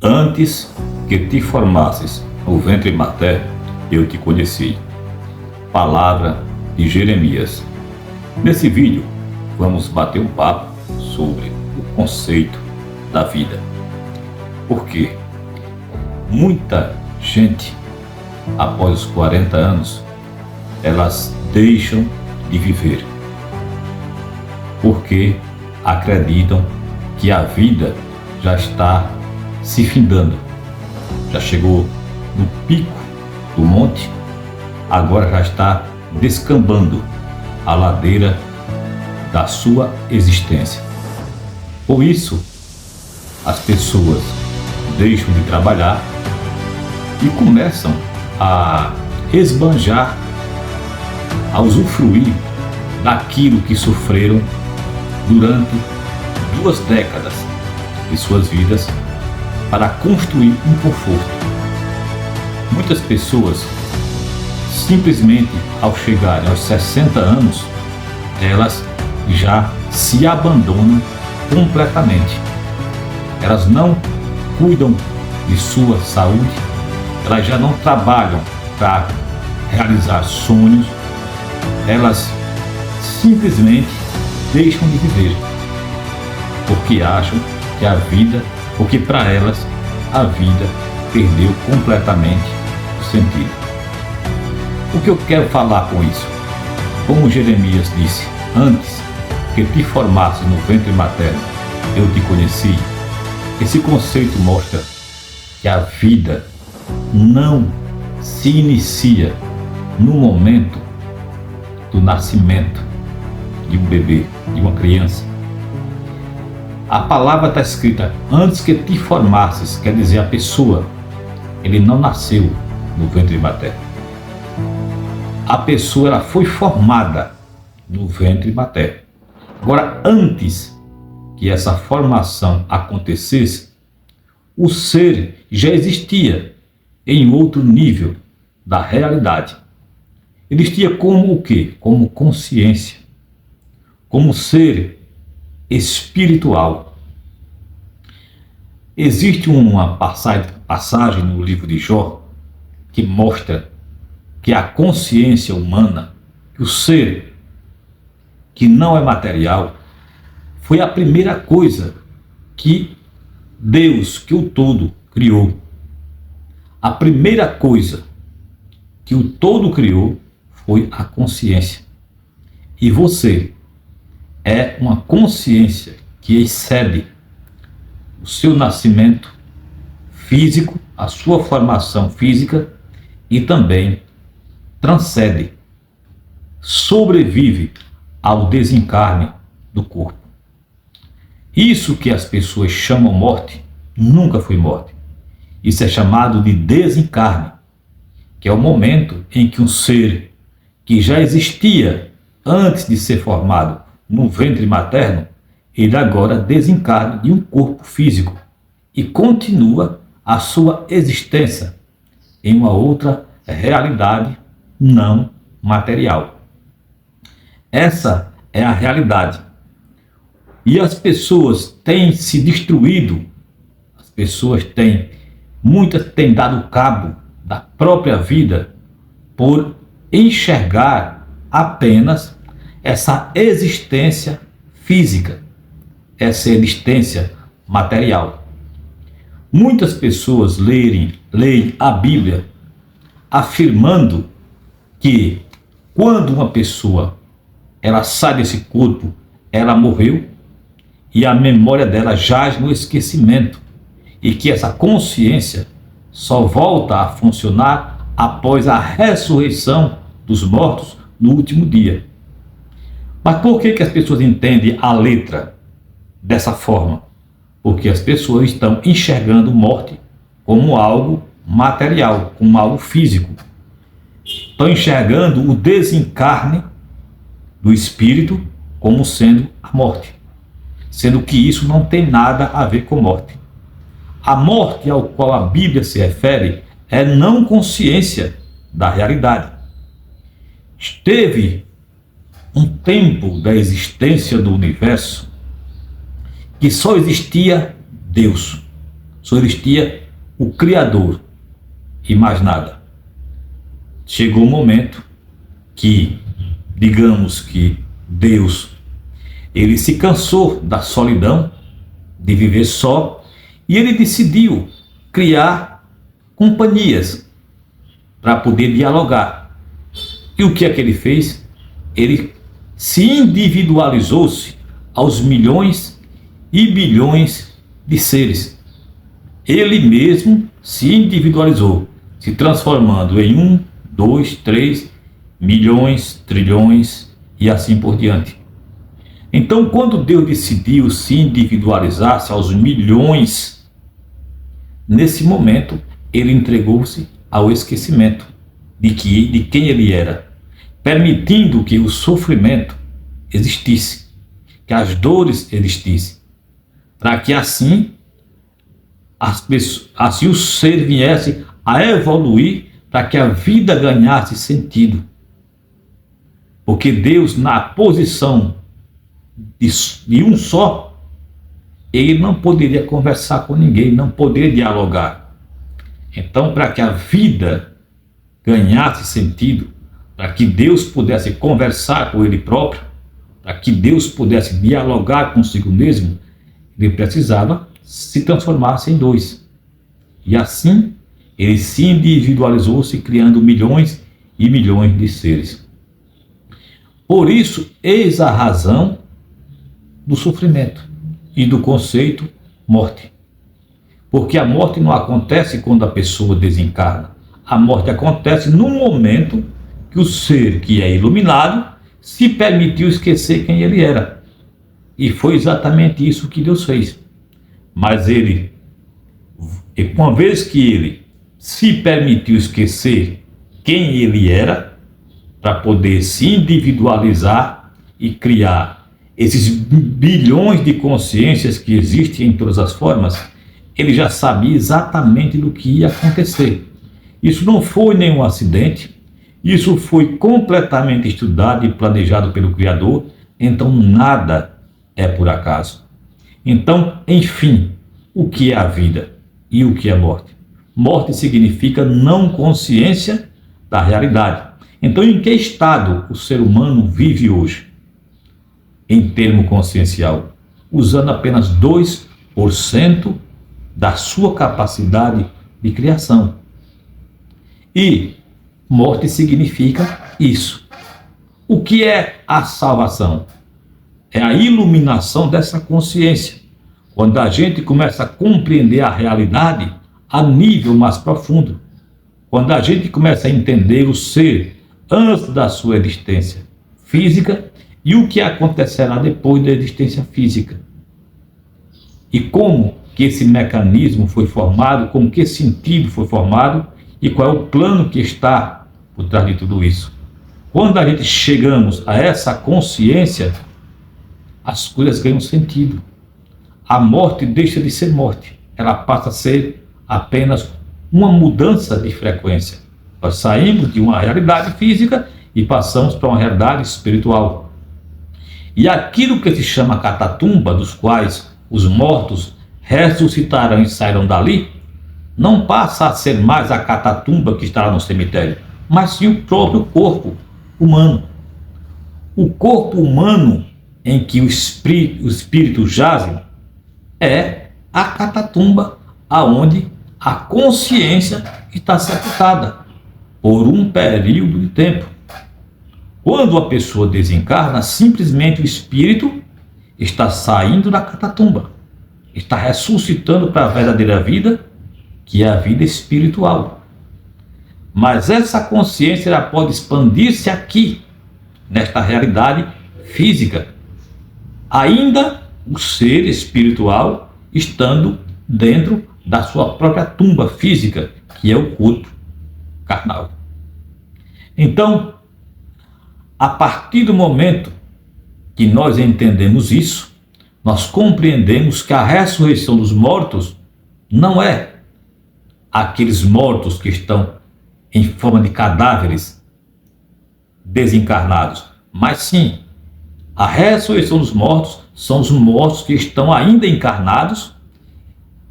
Antes que te formasses no ventre materno, eu te conheci. Palavra de Jeremias. Nesse vídeo, vamos bater um papo sobre o conceito da vida. Porque muita gente, após os 40 anos, elas deixam de viver. Porque acreditam que a vida já está se findando. Já chegou no pico do monte, agora já está descambando a ladeira da sua existência. Por isso, as pessoas deixam de trabalhar e começam a esbanjar, a usufruir daquilo que sofreram durante 2 décadas de suas vidas para construir um conforto. Muitas pessoas, simplesmente ao chegarem aos 60 anos, elas já se abandonam completamente. Elas não cuidam de sua saúde, elas já não trabalham para realizar sonhos, elas simplesmente deixam de viver, porque acham que a vida, porque para elas a vida perdeu completamente o sentido. O que eu quero falar com isso? Como Jeremias disse, antes que te formasses no ventre materno, eu te conheci. Esse conceito mostra que a vida não se inicia no momento do nascimento de um bebê, de uma criança. A palavra está escrita antes que te formasses, quer dizer, a pessoa, ele não nasceu no ventre materno. A pessoa, ela foi formada no ventre materno. Agora, antes que essa formação acontecesse, o ser já existia em outro nível da realidade. Existia como o quê? Como consciência, como ser espiritual. Existe uma passagem no livro de Jó que mostra que a consciência humana, que o ser que não é material, foi a primeira coisa que Deus, que o todo, criou. A primeira coisa que o todo criou foi a consciência. E você é uma consciência que excede o seu nascimento físico, a sua formação física, e também transcende, sobrevive ao desencarne do corpo. Isso que as pessoas chamam morte, nunca foi morte. Isso é chamado de desencarne, que é o momento em que um ser que já existia antes de ser formado no ventre materno, ele agora desencarna de um corpo físico e continua a sua existência em uma outra realidade não material. Essa é a realidade. E as pessoas têm se destruído, muitas têm dado cabo da própria vida por enxergar apenas essa existência física, essa existência material. Muitas pessoas leem a Bíblia afirmando que quando uma pessoa ela sai desse corpo, ela morreu e a memória dela jaz no esquecimento, e que essa consciência só volta a funcionar após a ressurreição dos mortos no último dia. Mas por que as pessoas entendem a letra dessa forma? Porque as pessoas estão enxergando morte como algo material, como algo físico. Estão enxergando o desencarne do espírito como sendo a morte, sendo que isso não tem nada a ver com morte. A morte ao qual a Bíblia se refere é não consciência da realidade. Teve um tempo da existência do universo que só existia Deus. Só existia o Criador e mais nada. Chegou um momento que, digamos que Deus, ele se cansou da solidão, de viver só, e ele decidiu criar companhias para poder dialogar. E o que é que ele fez? Ele se individualizou-se aos milhões e bilhões de seres. Ele mesmo se individualizou, se transformando em 1, 2, 3 milhões, trilhões e assim por diante. Então, quando Deus decidiu se individualizar-se aos milhões, nesse momento, ele entregou-se ao esquecimento de quem ele era, permitindo que o sofrimento existisse, que as dores existissem, para que assim o ser viesse a evoluir, para que a vida ganhasse sentido. Porque Deus, na posição de um só, ele não poderia conversar com ninguém, não poderia dialogar. Então, para que a vida ganhasse sentido, para que Deus pudesse conversar com ele próprio, para que Deus pudesse dialogar consigo mesmo, ele precisava se transformar em dois. E assim, ele se individualizou-se, criando milhões e milhões de seres. Por isso, eis a razão do sofrimento e do conceito morte. Porque a morte não acontece quando a pessoa desencarna. A morte acontece no momento que o ser que é iluminado se permitiu esquecer quem ele era. E foi exatamente isso que Deus fez. Mas ele, uma vez que ele se permitiu esquecer quem ele era, para poder se individualizar e criar esses bilhões de consciências que existem em todas as formas, ele já sabia exatamente do que ia acontecer. Isso não foi nenhum acidente, isso foi completamente estudado e planejado pelo Criador, então nada é por acaso. Então, enfim, o que é a vida e o que é morte? Morte significa não consciência da realidade. Então, em que estado o ser humano vive hoje? Em termo consciencial, usando apenas 2% da sua capacidade de criação. E morte significa isso. O que é a salvação? É a iluminação dessa consciência. Quando a gente começa a compreender a realidade a nível mais profundo. Quando a gente começa a entender o ser antes da sua existência física e o que acontecerá depois da existência física. E como que esse mecanismo foi formado, com que sentido foi formado e qual é o plano que está por trás de tudo isso. Quando a gente chegamos a essa consciência, as coisas ganham sentido. A morte deixa de ser morte, ela passa a ser apenas uma mudança de frequência. Nós saímos de uma realidade física e passamos para uma realidade espiritual. E aquilo que se chama catatumba, dos quais os mortos ressuscitarão e sairão dali, não passa a ser mais a catatumba que está lá no cemitério, mas sim o próprio corpo humano. O corpo humano em que o espírito jaz é a catatumba aonde a consciência está sepultada por um período de tempo. Quando a pessoa desencarna, simplesmente o espírito está saindo da catatumba, está ressuscitando para a verdadeira vida, que é a vida espiritual. Mas essa consciência ela pode expandir-se aqui, nesta realidade física, ainda o ser espiritual estando dentro da sua própria tumba física, que é o corpo carnal. Então, a partir do momento que nós entendemos isso, nós compreendemos que a ressurreição dos mortos não é aqueles mortos que estão em forma de cadáveres desencarnados, mas sim, a ressurreição dos mortos são os mortos que estão ainda encarnados,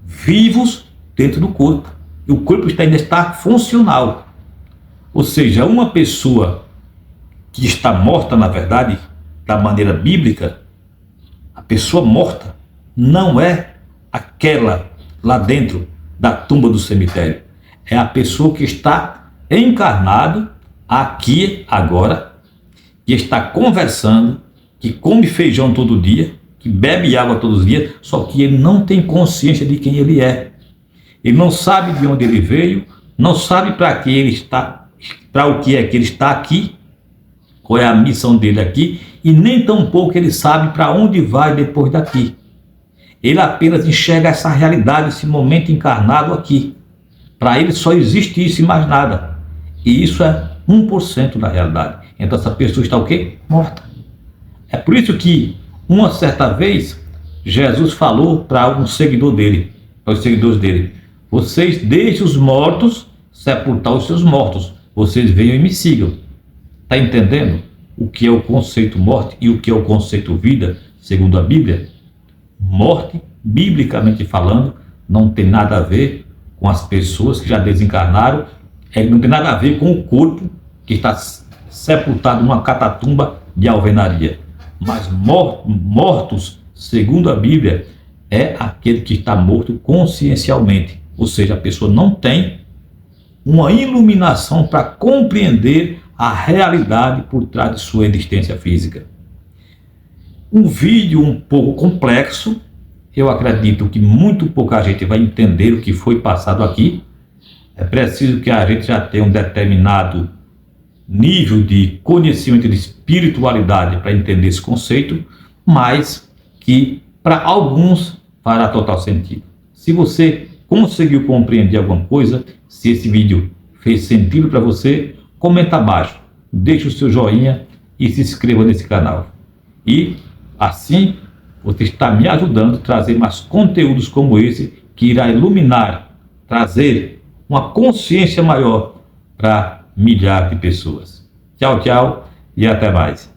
vivos dentro do corpo. E o corpo ainda está funcional. Ou seja, uma pessoa que está morta, na verdade, da maneira bíblica, a pessoa morta não é aquela lá dentro da tumba do cemitério. É a pessoa que está encarnada aqui, agora, que está conversando, que come feijão todo dia, que bebe água todos os dias, só que ele não tem consciência de quem ele é. Ele não sabe de onde ele veio, não sabe para que ele está, para o que é que ele está aqui, qual é a missão dele aqui, e nem tampouco ele sabe para onde vai depois daqui. Ele apenas enxerga essa realidade, esse momento encarnado aqui. Para ele só existe isso e mais nada. E isso é 1% da realidade. Então essa pessoa está o quê? Morta. É por isso que, uma certa vez, Jesus falou para um seguidor dele, para os seguidores dele: vocês deixem os mortos sepultar os seus mortos. Vocês venham e me sigam. Está entendendo o que é o conceito morte e o que é o conceito vida, segundo a Bíblia? Morte, biblicamente falando, não tem nada a ver com as pessoas que já desencarnaram, não tem nada a ver com o corpo que está sepultado numa catatumba de alvenaria. Mas mortos, segundo a Bíblia, é aquele que está morto consciencialmente. Ou seja, a pessoa não tem uma iluminação para compreender a realidade por trás de sua existência física. Um vídeo um pouco complexo, eu acredito que muito pouca gente vai entender o que foi passado aqui. É preciso que a gente já tenha um determinado nível de conhecimento de espiritualidade para entender esse conceito, mas que para alguns fará total sentido. Se você conseguiu compreender alguma coisa, se esse vídeo fez sentido para você, comenta abaixo, deixe o seu joinha e se inscreva nesse canal. E assim você está me ajudando a trazer mais conteúdos como esse, que irá iluminar, trazer uma consciência maior para milhares de pessoas. Tchau, tchau e até mais.